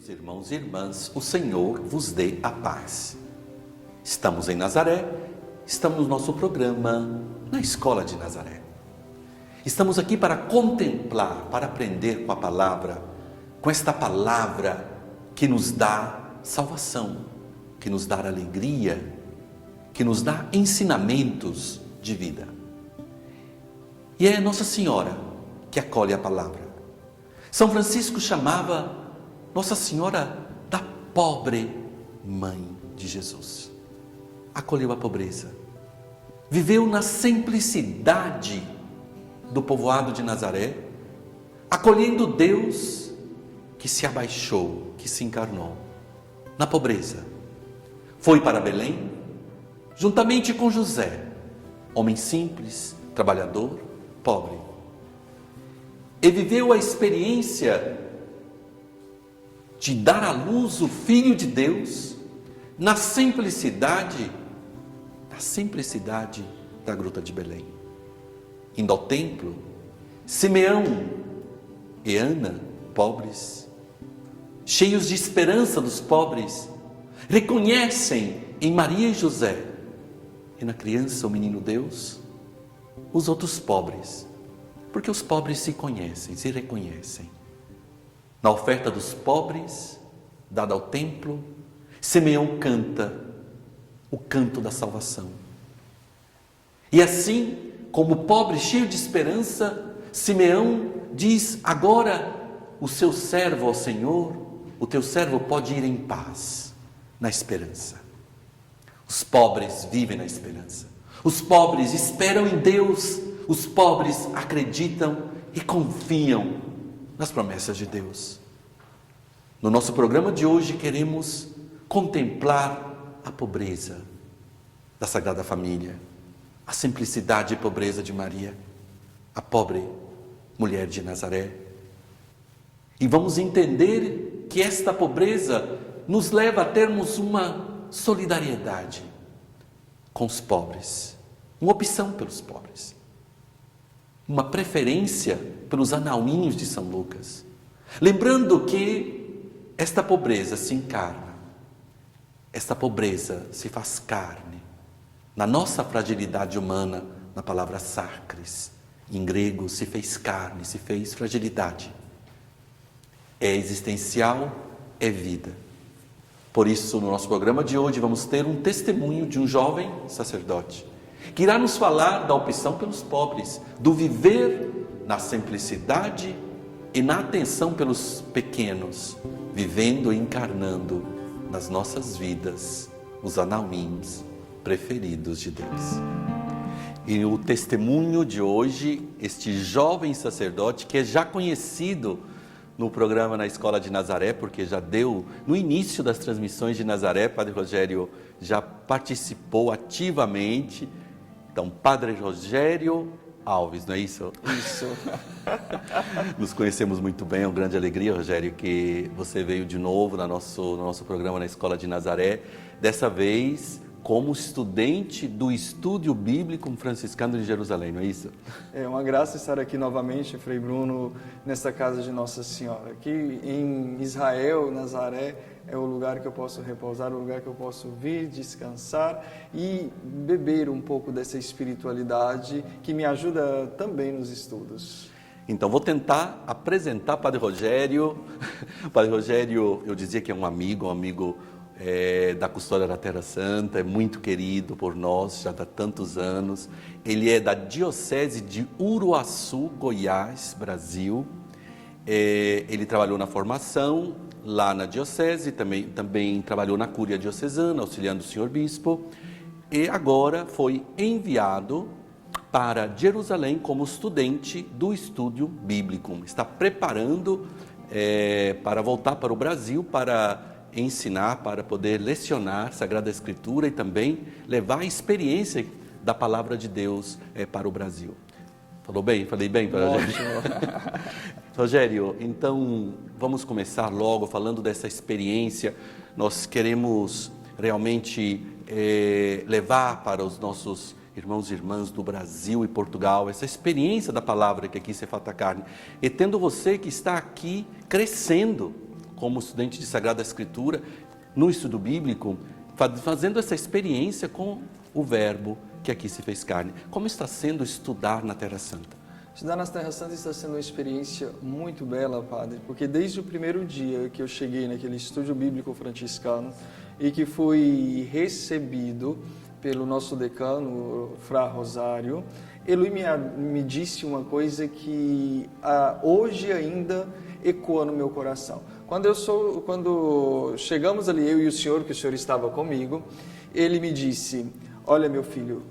Queridos irmãos e irmãs, o Senhor vos dê a paz. Estamos em Nazaré, estamos no nosso programa na Escola de Nazaré. Estamos aqui para contemplar, para aprender com a palavra, com esta palavra que nos dá salvação, que nos dá alegria, que nos dá ensinamentos de vida. E é Nossa Senhora que acolhe a palavra. São Francisco chamava Nossa Senhora da pobre mãe de Jesus. Acolheu a pobreza, viveu na simplicidade do povoado de Nazaré, acolhendo Deus que se abaixou, que se encarnou na pobreza. Foi para Belém, juntamente com José, homem simples, trabalhador, pobre. E viveu a experiência de dar à luz o Filho de Deus na simplicidade da gruta de Belém. Indo ao templo, Simeão e Ana, pobres, cheios de esperança dos pobres, reconhecem em Maria e José e na criança, o menino Deus, os outros pobres, porque os pobres se conhecem, se reconhecem. Na oferta dos pobres, dada ao templo, Simeão canta o canto da salvação. E assim, como pobre cheio de esperança, Simeão diz: agora o seu servo ao Senhor, o teu servo pode ir em paz, na esperança. Os pobres vivem na esperança. Os pobres esperam em Deus. Os pobres acreditam e confiam nas promessas de Deus. No nosso programa de hoje queremos contemplar a pobreza da Sagrada Família, a simplicidade e pobreza de Maria, a pobre mulher de Nazaré. E vamos entender que esta pobreza nos leva a termos uma solidariedade com os pobres, uma opção pelos pobres, uma preferência pelos anauinhos de São Lucas, lembrando que esta pobreza se encarna, esta pobreza se faz carne, na nossa fragilidade humana, na palavra sarkris, em grego se fez carne, se fez fragilidade, é existencial, é vida. Por isso, no nosso programa de hoje, vamos ter um testemunho de um jovem sacerdote, que irá nos falar da opção pelos pobres, do viver na simplicidade e na atenção pelos pequenos, vivendo e encarnando nas nossas vidas os anauins preferidos de Deus. E o testemunho de hoje, este jovem sacerdote que é já conhecido no programa na Escola de Nazaré, porque já deu no início das transmissões de Nazaré, Padre Rogério já participou ativamente. Então, Padre Rogério Alves, não é isso? Isso. Nos conhecemos muito bem, é uma grande alegria, Rogério, que você veio de novo no nosso programa na Escola de Nazaré, dessa vez como estudante do Estúdio Bíblico Franciscano de Jerusalém, não é isso? É uma graça estar aqui novamente, Frei Bruno, nesta casa de Nossa Senhora. Aqui em Israel, Nazaré, é o lugar que eu posso repousar, o lugar que eu posso vir, descansar e beber um pouco dessa espiritualidade que me ajuda também nos estudos. Então, vou tentar apresentar Padre Rogério. Padre Rogério, eu dizia que é um amigo da Custódia da Terra Santa, é muito querido por nós, já há tantos anos. Ele é da Diocese de Uruaçu, Goiás, Brasil. Ele trabalhou na formação lá na Diocese, também trabalhou na Cúria Diocesana, auxiliando o Senhor Bispo, e agora foi enviado para Jerusalém como estudante do Estúdio Bíblico. Está preparando para voltar para o Brasil, para ensinar, para poder lecionar Sagrada Escritura e também levar a experiência da Palavra de Deus para o Brasil. Falou bem? Falei bem, Rogério? Rogério, então vamos começar logo falando dessa experiência. Nós queremos realmente levar para os nossos irmãos e irmãs do Brasil e Portugal essa experiência da palavra que aqui se fata carne. E tendo você que está aqui crescendo como estudante de Sagrada Escritura, no estudo bíblico, fazendo essa experiência com o Verbo que aqui se fez carne. Como está sendo estudar na Terra Santa? Estudar na Terra Santa está sendo uma experiência muito bela, Padre, porque desde o primeiro dia que eu cheguei naquele estúdio bíblico franciscano e que fui recebido pelo nosso decano, Frá Rosário, ele me disse uma coisa que hoje ainda ecoa no meu coração. Quando chegamos ali, eu e o senhor, que o senhor estava comigo, ele me disse: olha, meu filho,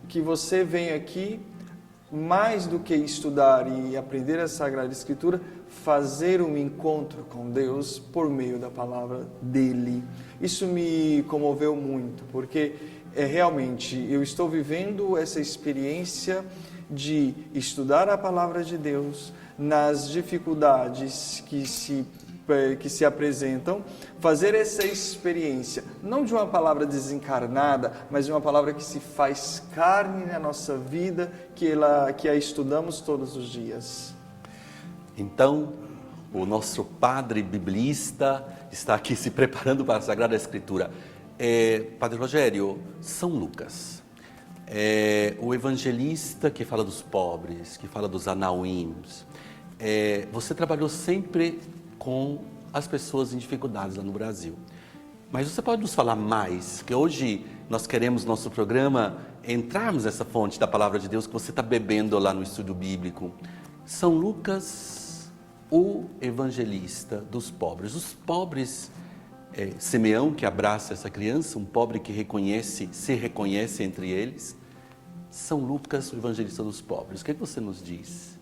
que você vem aqui mais do que estudar e aprender a Sagrada Escritura, fazer um encontro com Deus por meio da palavra dele. Isso me comoveu muito, porque realmente eu estou vivendo essa experiência de estudar a palavra de Deus nas dificuldades que se apresentam, fazer essa experiência, não de uma palavra desencarnada, mas de uma palavra que se faz carne na nossa vida, que a estudamos todos os dias. Então, o nosso padre biblista está aqui se preparando para a Sagrada Escritura. Padre Rogério, São Lucas, o evangelista que fala dos pobres, que fala dos anauíns, você trabalhou sempre com as pessoas em dificuldades lá no Brasil. Mas você pode nos falar mais, que hoje nós queremos, no nosso programa, entrarmos nessa fonte da Palavra de Deus que você está bebendo lá no estudo bíblico. São Lucas, o evangelista dos pobres. Os pobres, Simeão, que abraça essa criança, um pobre que se reconhece entre eles. São Lucas, o evangelista dos pobres. O que você nos diz?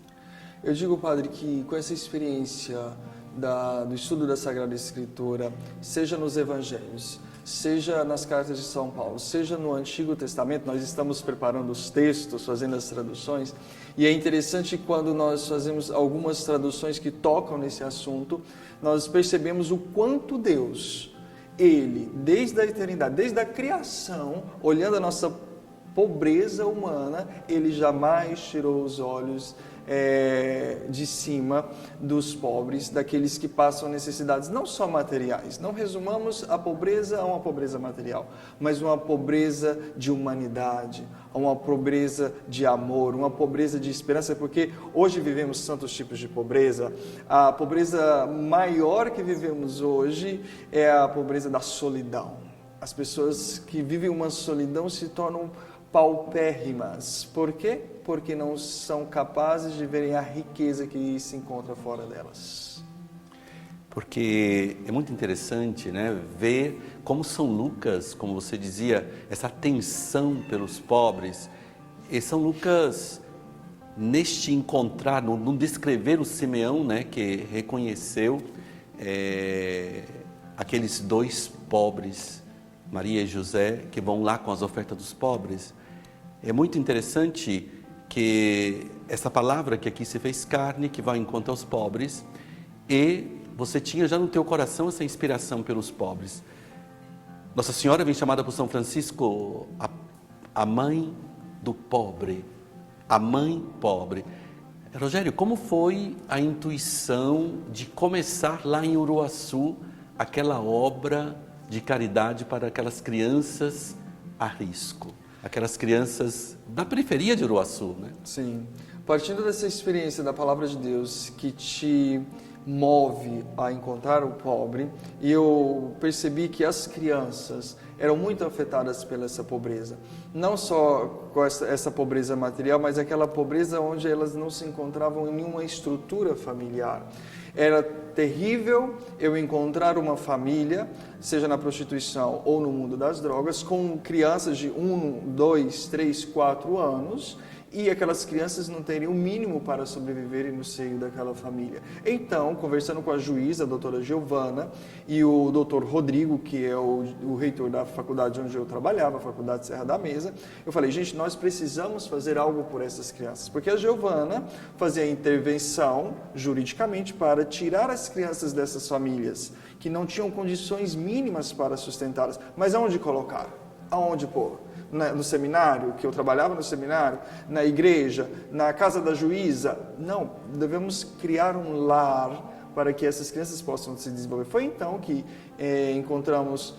Eu digo, Padre, que com essa experiência do estudo da Sagrada Escritura, seja nos Evangelhos, seja nas cartas de São Paulo, seja no Antigo Testamento, nós estamos preparando os textos, fazendo as traduções, e é interessante quando nós fazemos algumas traduções que tocam nesse assunto, nós percebemos o quanto Deus, Ele, desde a eternidade, desde a criação, olhando a nossa pobreza humana, Ele jamais tirou os olhos de cima dos pobres, daqueles que passam necessidades não só materiais. Não resumamos a pobreza a uma pobreza material, mas uma pobreza de humanidade, uma pobreza de amor, uma pobreza de esperança, porque hoje vivemos tantos tipos de pobreza. A pobreza maior que vivemos hoje é a pobreza da solidão. As pessoas que vivem uma solidão se tornam paupérrimas. Por quê? Porque não são capazes de verem a riqueza que se encontra fora delas. Porque é muito interessante, né, ver como São Lucas, como você dizia, essa atenção pelos pobres. E São Lucas, neste encontrar, no descrever o Simeão, né, que reconheceu aqueles dois pobres, Maria e José, que vão lá com as ofertas dos pobres. É muito interessante que essa palavra que aqui se fez carne, que vai em conta aos pobres, e você tinha já no teu coração essa inspiração pelos pobres. Nossa Senhora vem chamada por São Francisco a mãe do pobre, a mãe pobre. Rogério, como foi a intuição de começar lá em Uruaçu aquela obra de caridade para aquelas crianças a risco? Aquelas crianças da periferia de Uruaçu, né? Sim. Partindo dessa experiência da Palavra de Deus que te move a encontrar o pobre, e eu percebi que as crianças eram muito afetadas pela essa pobreza. Não só com essa pobreza material, mas aquela pobreza onde elas não se encontravam em nenhuma estrutura familiar. Era terrível eu encontrar uma família, seja na prostituição ou no mundo das drogas, com crianças de 1, 2, 3, 4 anos, e aquelas crianças não teriam o mínimo para sobreviverem no seio daquela família. Então, conversando com a juíza, a doutora Giovana, e o doutor Rodrigo, que é o reitor da faculdade onde eu trabalhava, a Faculdade Serra da Mesa, eu falei, gente, nós precisamos fazer algo por essas crianças, porque a Giovana fazia a intervenção juridicamente para tirar as crianças dessas famílias, que não tinham condições mínimas para sustentá-las. Mas aonde colocar? Aonde pôr? No seminário, que eu trabalhava no seminário, na igreja, na casa da juíza? Não, devemos criar um lar para que essas crianças possam se desenvolver. Foi então que encontramos,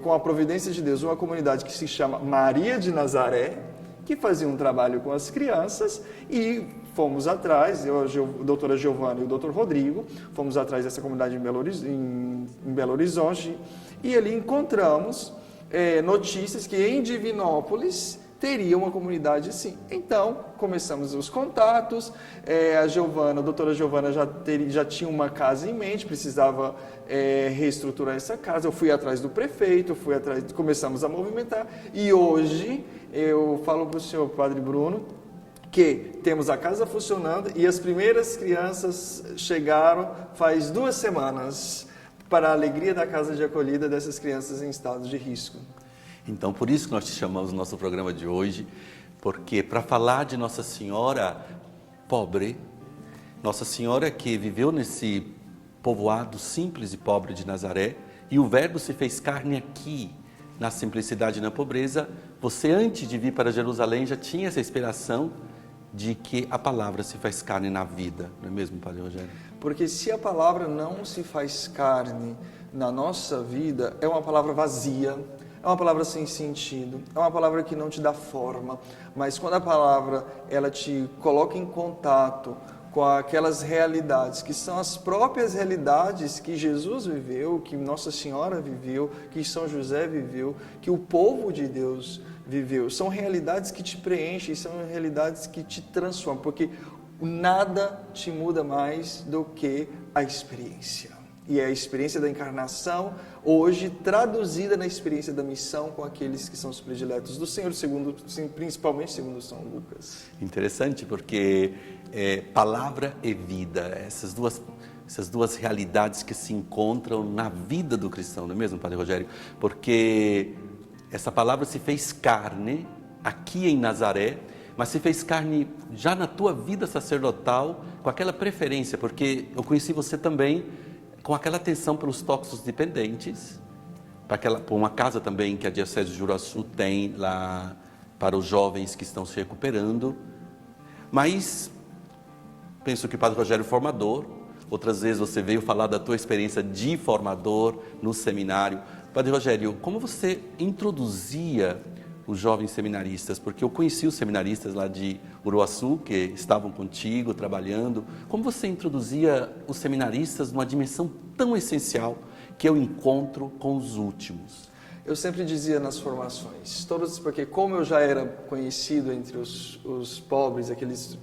com a providência de Deus, uma comunidade que se chama Maria de Nazaré, que fazia um trabalho com as crianças, e fomos atrás, eu, a doutora Giovana e o doutor Rodrigo, fomos atrás dessa comunidade em Belo Horizonte, e ali encontramos notícias que em Divinópolis teria uma comunidade assim. Então, começamos os contatos, a doutora Giovana já tinha uma casa em mente, precisava reestruturar essa casa, eu fui atrás do prefeito, começamos a movimentar, e hoje eu falo para o senhor, Padre Bruno, que temos a casa funcionando e as primeiras crianças chegaram faz 2 semanas, para a alegria da casa de acolhida dessas crianças em estado de risco. Então, por isso que nós te chamamos no nosso programa de hoje, porque para falar de Nossa Senhora pobre, Nossa Senhora que viveu nesse povoado simples e pobre de Nazaré, e o Verbo se fez carne aqui, na simplicidade e na pobreza, você antes de vir para Jerusalém já tinha essa inspiração de que a palavra se faz carne na vida, não é mesmo, Padre Rogério? Porque se a palavra não se faz carne na nossa vida, é uma palavra vazia, é uma palavra sem sentido, é uma palavra que não te dá forma, mas quando a palavra ela te coloca em contato com aquelas realidades que são as próprias realidades que Jesus viveu, que Nossa Senhora viveu, que São José viveu, que o povo de Deus viveu, são realidades que te preenchem, são realidades que te transformam, porque nada te muda mais do que a experiência. E é a experiência da encarnação, hoje traduzida na experiência da missão com aqueles que são os prediletos do Senhor, principalmente segundo São Lucas. Interessante, porque palavra e vida, essas duas realidades que se encontram na vida do cristão, não é mesmo, Padre Rogério? Porque essa palavra se fez carne aqui em Nazaré, mas se fez carne já na tua vida sacerdotal, com aquela preferência, porque eu conheci você também com aquela atenção pelos toxicodependentes, por uma casa também que a Diocese de Juruçu tem lá para os jovens que estão se recuperando. Mas penso que o Padre Rogério é formador, outras vezes você veio falar da tua experiência de formador no seminário. Padre Rogério, como você introduzia os jovens seminaristas? Porque eu conheci os seminaristas lá de Uruaçu, que estavam contigo, trabalhando. Como você introduzia os seminaristas numa dimensão tão essencial, que é o encontro com os últimos? Eu sempre dizia nas formações, porque como eu já era conhecido entre os pobres, aqueles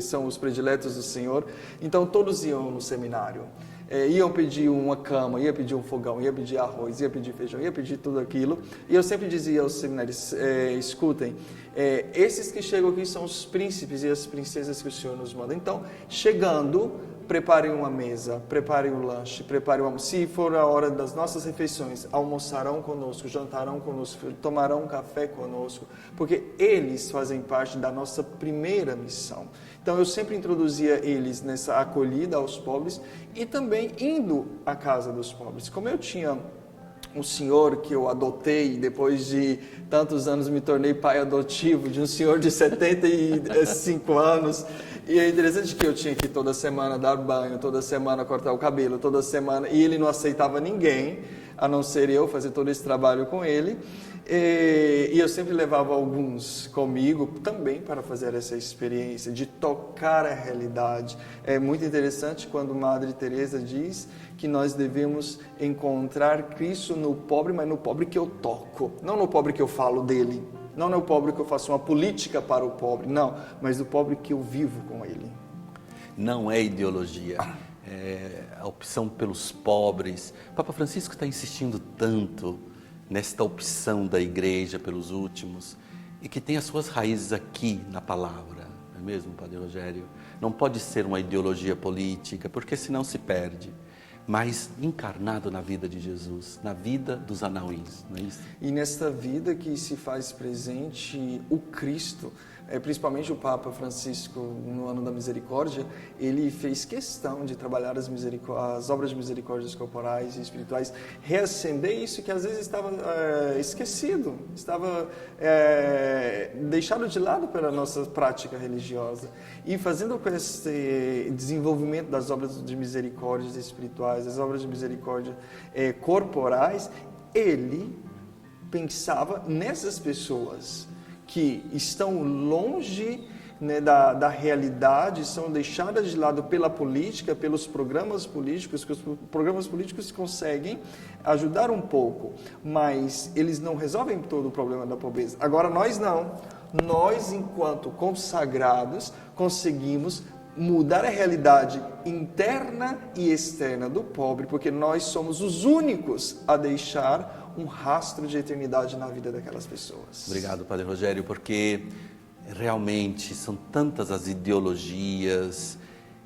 são os prediletos do Senhor, então todos iam no seminário. Iam pedir uma cama, ia pedir um fogão, ia pedir arroz, ia pedir feijão, ia pedir tudo aquilo. E eu sempre dizia aos seminários, escutem, esses que chegam aqui são os príncipes e as princesas que o Senhor nos manda. Então, chegando, preparem uma mesa, preparem o lanche, preparem o almoço. Se for a hora das nossas refeições, almoçarão conosco, jantarão conosco, tomarão um café conosco, porque eles fazem parte da nossa primeira missão. Então eu sempre introduzia eles nessa acolhida aos pobres e também indo à casa dos pobres. Como eu tinha um senhor que eu adotei, depois de tantos anos me tornei pai adotivo de um senhor de 75 anos, e é interessante que eu tinha que toda semana dar banho, toda semana cortar o cabelo, toda semana, e ele não aceitava ninguém, a não ser eu, fazer todo esse trabalho com ele. E eu sempre levava alguns comigo também para fazer essa experiência de tocar a realidade. É muito interessante quando Madre Teresa diz que nós devemos encontrar Cristo no pobre, mas no pobre que eu toco, não no pobre que eu falo dele, não no pobre que eu faço uma política para o pobre, não, mas no pobre que eu vivo com ele. Não é ideologia, é a opção pelos pobres. O Papa Francisco está insistindo tanto nesta opção da igreja pelos últimos, e que tem as suas raízes aqui na palavra, não é mesmo, Padre Rogério? Não pode ser uma ideologia política, porque senão se perde, mas encarnado na vida de Jesus, na vida dos anauís, não é isso? E nesta vida que se faz presente o Cristo, principalmente o Papa Francisco, no ano da misericórdia, ele fez questão de trabalhar as obras de misericórdias corporais e espirituais, reacender isso que às vezes estava esquecido, estava deixado de lado pela nossa prática religiosa. E fazendo com esse desenvolvimento das obras de misericórdias espirituais, das obras de misericórdia corporais, ele pensava nessas pessoas que estão longe, né, da realidade, são deixadas de lado pela política, pelos programas políticos, que os programas políticos conseguem ajudar um pouco, mas eles não resolvem todo o problema da pobreza. Agora nós não. Nós, enquanto consagrados, conseguimos mudar a realidade interna e externa do pobre, porque nós somos os únicos a deixar um rastro de eternidade na vida daquelas pessoas. Obrigado, Padre Rogério, porque realmente são tantas as ideologias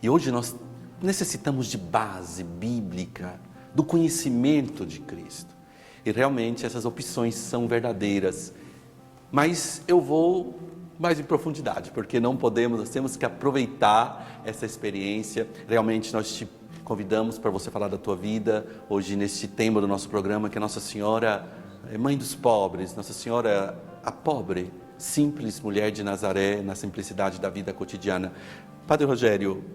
e hoje nós necessitamos de base bíblica, do conhecimento de Cristo. E realmente essas opções são verdadeiras. Mas eu vou mais em profundidade, porque não podemos, nós temos que aproveitar essa experiência. Realmente nós te convidamos para você falar da tua vida, hoje neste tema do nosso programa, que é Nossa Senhora é Mãe dos Pobres, Nossa Senhora a pobre, simples mulher de Nazaré, na simplicidade da vida cotidiana. Padre Rogério,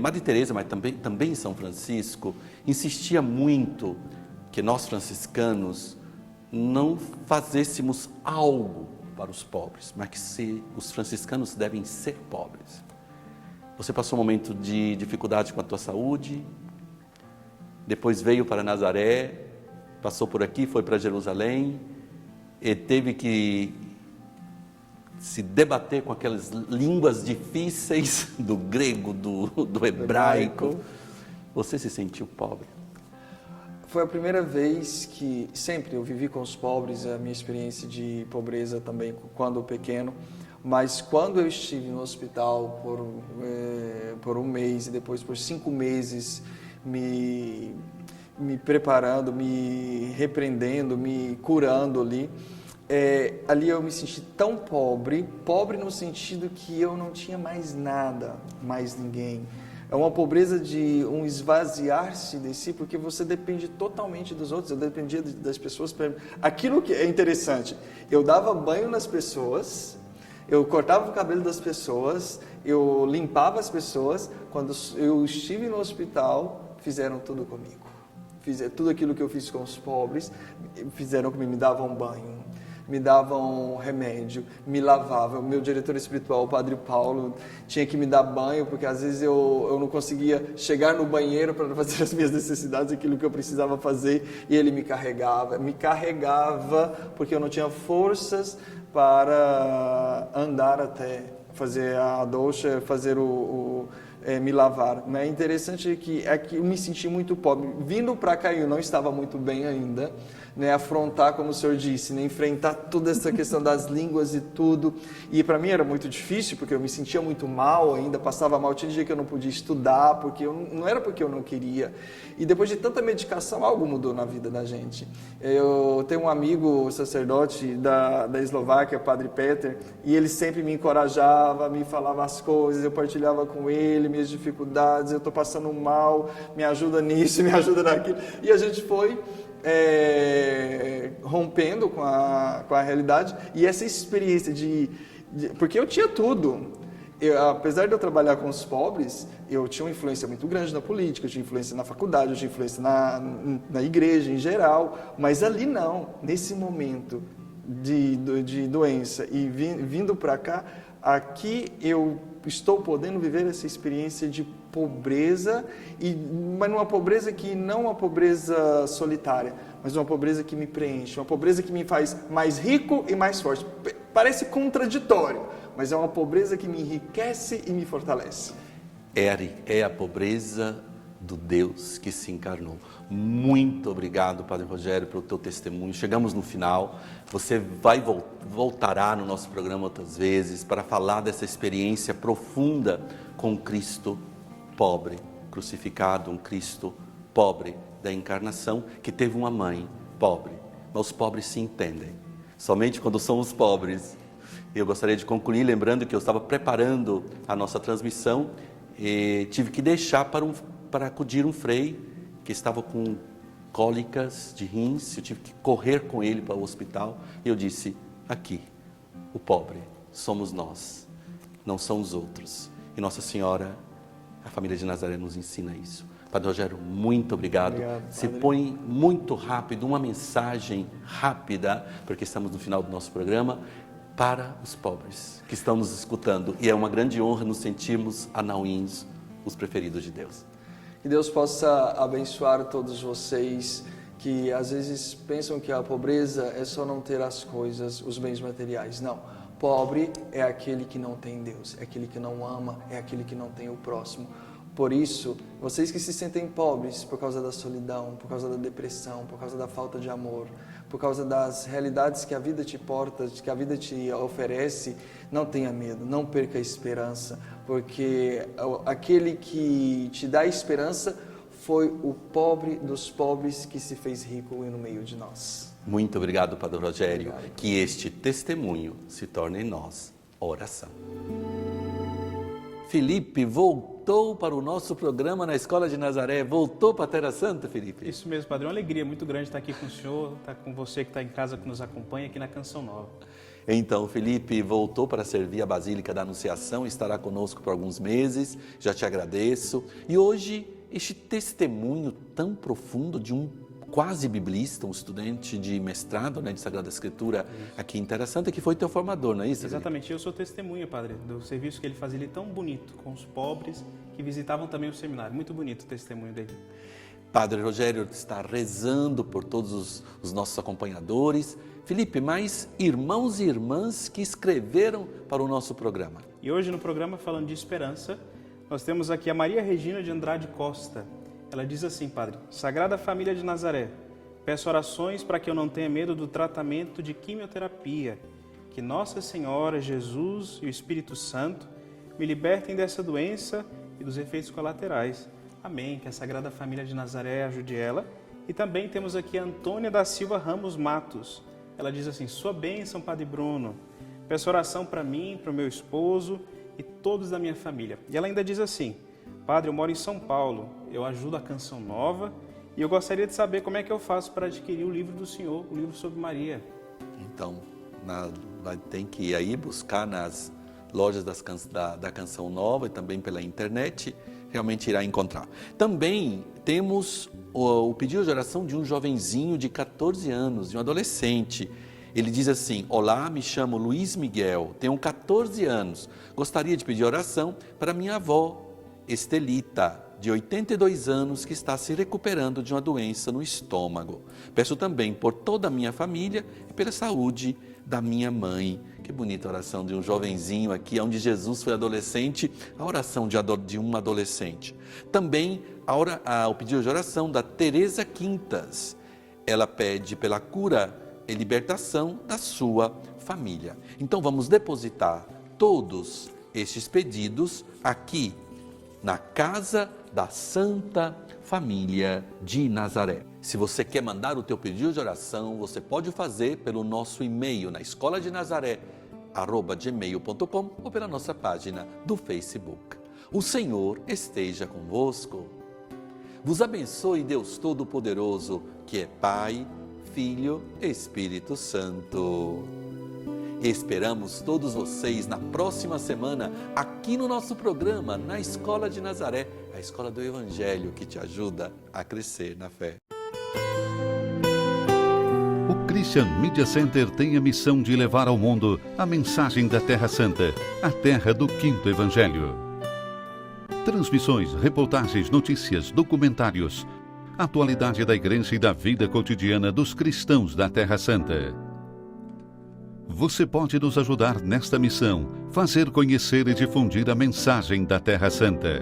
Madre Teresa, mas também São Francisco, insistia muito que nós franciscanos não fazêssemos algo para os pobres, mas que os franciscanos devem ser pobres. Você passou um momento de dificuldade com a tua saúde, depois veio para Nazaré, passou por aqui, foi para Jerusalém, e teve que se debater com aquelas línguas difíceis do grego, do hebraico. Você se sentiu pobre? Foi a primeira vez que, sempre eu vivi com os pobres, a minha experiência de pobreza também, quando pequeno, mas quando eu estive no hospital por um mês e depois por 5 meses me preparando, me repreendendo, me curando ali, ali eu me senti tão pobre no sentido que eu não tinha mais nada, mais ninguém. É uma pobreza de um esvaziar-se de si, porque você depende totalmente dos outros. Eu dependia das pessoas. Aquilo que é interessante, eu dava banho nas pessoas, eu cortava o cabelo das pessoas, eu limpava as pessoas. Quando eu estive no hospital, fizeram tudo comigo. Tudo aquilo que eu fiz com os pobres, fizeram comigo, me davam banho, me davam remédio, me lavavam. O meu diretor espiritual, o Padre Paulo, tinha que me dar banho, porque às vezes eu não conseguia chegar no banheiro para fazer as minhas necessidades, aquilo que eu precisava fazer, e ele me carregava, porque eu não tinha forças para andar até fazer a doucha, fazer me lavar. É interessante que eu me senti muito pobre. Vindo para cá, eu não estava muito bem ainda, né, afrontar, como o senhor disse, né, enfrentar toda essa questão das línguas e tudo. E para mim era muito difícil, porque eu me sentia muito mal ainda, passava mal, tinha dia que eu não podia estudar, porque não era porque eu não queria. E depois de tanta medicação, algo mudou na vida da gente. Eu tenho um amigo sacerdote da Eslováquia, Padre Peter, e ele sempre me encorajava, me falava as coisas, eu partilhava com ele minhas dificuldades, eu estou passando mal, me ajuda nisso, me ajuda naquilo. E a gente foi rompendo com a realidade, e essa experiência porque eu tinha tudo. Apesar de eu trabalhar com os pobres, eu tinha uma influência muito grande na política, eu tinha influência na faculdade, eu tinha influência na igreja em geral, mas ali não, nesse momento de doença e vindo para cá, aqui eu estou podendo viver essa experiência de pobreza, mas numa pobreza que não é uma pobreza solitária, mas uma pobreza que me preenche, uma pobreza que me faz mais rico e mais forte. Parece contraditório, mas é uma pobreza que me enriquece e me fortalece. É a pobreza do Deus que se encarnou. Muito obrigado, Padre Rogério, pelo teu testemunho. Chegamos no final. Você voltará no nosso programa outras vezes para falar dessa experiência profunda com Cristo pobre, crucificado, um Cristo pobre da encarnação, que teve uma mãe pobre. Mas os pobres se entendem. Somente quando somos pobres Eu gostaria de concluir lembrando que eu estava preparando a nossa transmissão e tive que deixar para acudir um frei que estava com cólicas de rins. Eu tive que correr com ele para o hospital e eu disse: aqui, o pobre somos nós, não são os outros. E Nossa Senhora, a família de Nazaré nos ensina isso. Padre Rogério, muito obrigado. Se põe muito rápido, uma mensagem rápida, porque estamos no final do nosso programa, para os pobres que estão nos escutando. E é uma grande honra nos sentirmos anauins, os preferidos de Deus. Que Deus possa abençoar todos vocês que às vezes pensam que a pobreza é só não ter as coisas, os bens materiais. Não. Pobre é aquele que não tem Deus, é aquele que não ama, é aquele que não tem o próximo. Por isso, vocês que se sentem pobres por causa da solidão, por causa da depressão, por causa da falta de amor, por causa das realidades que a vida te porta, que a vida te oferece, não tenha medo, não perca a esperança, porque aquele que te dá esperança foi o pobre dos pobres que se fez rico no meio de nós. Muito obrigado, Padre Rogério. Obrigado. Que este testemunho se torne em nós oração. Felipe voltou para o nosso programa na Escola de Nazaré. Voltou para a Terra Santa, Felipe? Isso mesmo, Padre. É uma alegria muito grande estar aqui com o senhor, estar com você que está em casa, que nos acompanha aqui na Canção Nova. Então, Felipe voltou para servir a Basílica da Anunciação, estará conosco por alguns meses, já te agradeço. E hoje, este testemunho tão profundo de um quase biblista, um estudante de mestrado, de Sagrada Escritura, aqui em Terra Santa, que foi teu formador, não é isso? Exatamente, eu sou testemunha, Padre, do serviço que ele fazia ali tão bonito, com os pobres que visitavam também o seminário. Muito bonito o testemunho dele. Padre Rogério está rezando por todos os nossos acompanhadores. Felipe, mais irmãos e irmãs que escreveram para o nosso programa. E hoje no programa, falando de esperança, nós temos aqui a Maria Regina de Andrade Costa. Ela diz assim, Padre: Sagrada Família de Nazaré, peço orações para que eu não tenha medo do tratamento de quimioterapia. Que Nossa Senhora, Jesus e o Espírito Santo me libertem dessa doença e dos efeitos colaterais. Amém. Que a Sagrada Família de Nazaré ajude ela. E também temos aqui a Antônia da Silva Ramos Matos. Ela diz assim: sua bênção, Padre Bruno. Peço oração para mim, para o meu esposo e todos da minha família. E ela ainda diz assim: Padre, eu moro em São Paulo, eu ajudo a Canção Nova e eu gostaria de saber como é que eu faço para adquirir o livro do Senhor, o livro sobre Maria. Então, tem que ir aí buscar nas lojas da Canção Nova e também pela internet, realmente irá encontrar. Também temos o pedido de oração de um jovenzinho de 14 anos, de um adolescente. Ele diz assim: olá, me chamo Luiz Miguel, tenho 14 anos, gostaria de pedir oração para minha avó, Estelita, de 82 anos, que está se recuperando de uma doença no estômago. Peço também por toda a minha família e pela saúde da minha mãe. Que bonita oração de um jovenzinho aqui, onde Jesus foi adolescente, a oração de um adolescente. Também o pedido de oração da Teresa Quintas. Ela pede pela cura e libertação da sua família. Então vamos depositar todos estes pedidos aqui na Casa da Santa Família de Nazaré. Se você quer mandar o teu pedido de oração, você pode fazer pelo nosso e-mail na escoladenazaré@gmail.com ou pela nossa página do Facebook. O Senhor esteja convosco. Vos abençoe Deus Todo-Poderoso, que é Pai, Filho e Espírito Santo. Esperamos todos vocês na próxima semana, aqui no nosso programa, na Escola de Nazaré, a escola do Evangelho que te ajuda a crescer na fé. O Christian Media Center tem a missão de levar ao mundo a mensagem da Terra Santa, a terra do Quinto Evangelho. Transmissões, reportagens, notícias, documentários, atualidade da Igreja e da vida cotidiana dos cristãos da Terra Santa. Você pode nos ajudar nesta missão, fazer conhecer e difundir a mensagem da Terra Santa.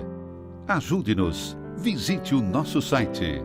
Ajude-nos. Visite o nosso site